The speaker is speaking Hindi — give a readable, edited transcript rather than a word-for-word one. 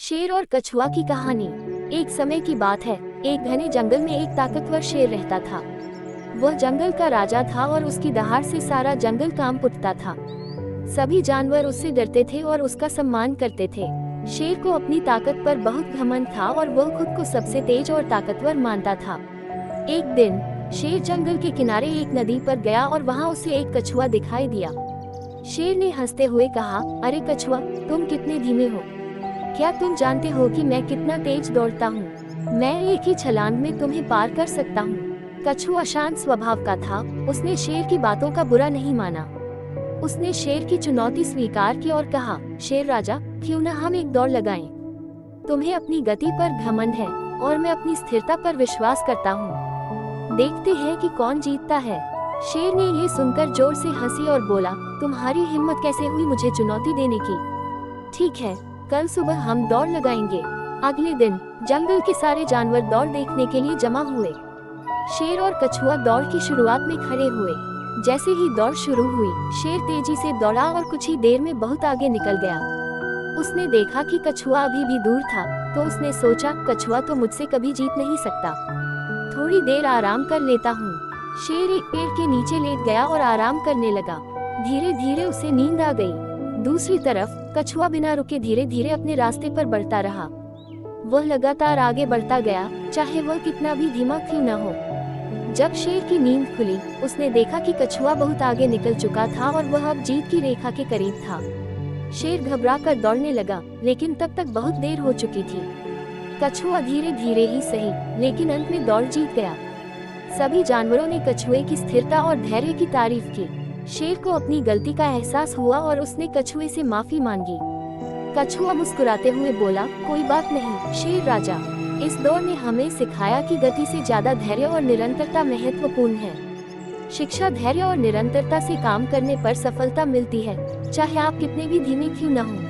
शेर और कछुआ की कहानी। एक समय की बात है, एक घने जंगल में एक ताकतवर शेर रहता था। वह जंगल का राजा था और उसकी दहाड़ से सारा जंगल कांप उठता था। सभी जानवर उससे डरते थे और उसका सम्मान करते थे। शेर को अपनी ताकत पर बहुत घमंड था और वह खुद को सबसे तेज और ताकतवर मानता था। एक दिन शेर जंगल के किनारे एक नदी पर गया और वहां उसे एक कछुआ दिखाई दिया। शेर ने हंसते हुए कहा, अरे कछुआ, तुम कितने धीमे हो। क्या तुम जानते हो कि मैं कितना तेज दौड़ता हूँ? मैं एक ही छलांग में तुम्हें पार कर सकता हूँ। कछुआ शांत स्वभाव का था। उसने शेर की बातों का बुरा नहीं माना। उसने शेर की चुनौती स्वीकार की और कहा, शेर राजा, क्यों न हम एक दौड़ लगाएं? तुम्हें अपनी गति पर घमंड है और मैं अपनी स्थिरता पर विश्वास करता हूँ। देखते हैं कि कौन जीतता है। शेर ने ये सुनकर जोर से हंसी और बोला, तुम्हारी हिम्मत कैसे हुई मुझे चुनौती देने की? ठीक है, कल सुबह हम दौड़ लगाएंगे। अगले दिन जंगल के सारे जानवर दौड़ देखने के लिए जमा हुए। शेर और कछुआ दौड़ की शुरुआत में खड़े हुए। जैसे ही दौड़ शुरू हुई, शेर तेजी से दौड़ा और कुछ ही देर में बहुत आगे निकल गया। उसने देखा कि कछुआ अभी भी दूर था, तो उसने सोचा, कछुआ तो मुझसे कभी जीत नहीं सकता। थोड़ी देर आराम कर लेता हूँ। शेर एक पेड़ के नीचे लेट गया और आराम करने लगा। धीरे धीरे उसे नींद आ गई। दूसरी तरफ कछुआ बिना रुके धीरे धीरे अपने रास्ते पर बढ़ता रहा। वह लगातार आगे बढ़ता गया, चाहे वह कितना भी धीमा क्यों न हो। जब शेर की नींद खुली, उसने देखा कि कछुआ बहुत आगे निकल चुका था और वह अब जीत की रेखा के करीब था। शेर घबरा कर दौड़ने लगा, लेकिन तब तक बहुत देर हो चुकी थी। कछुआ धीरे धीरे ही सही, लेकिन अंत में दौड़ जीत गया। सभी जानवरों ने कछुए की स्थिरता और धैर्य की तारीफ की। शेर को अपनी गलती का एहसास हुआ और उसने कछुए से माफी मांगी। कछुआ मुस्कुराते हुए बोला, कोई बात नहीं शेर राजा, इस दौड़ ने हमें सिखाया कि गति से ज्यादा धैर्य और निरंतरता महत्वपूर्ण है। शिक्षा धैर्य और निरंतरता से काम करने पर सफलता मिलती है, चाहे आप कितने भी धीमे क्यों न हो।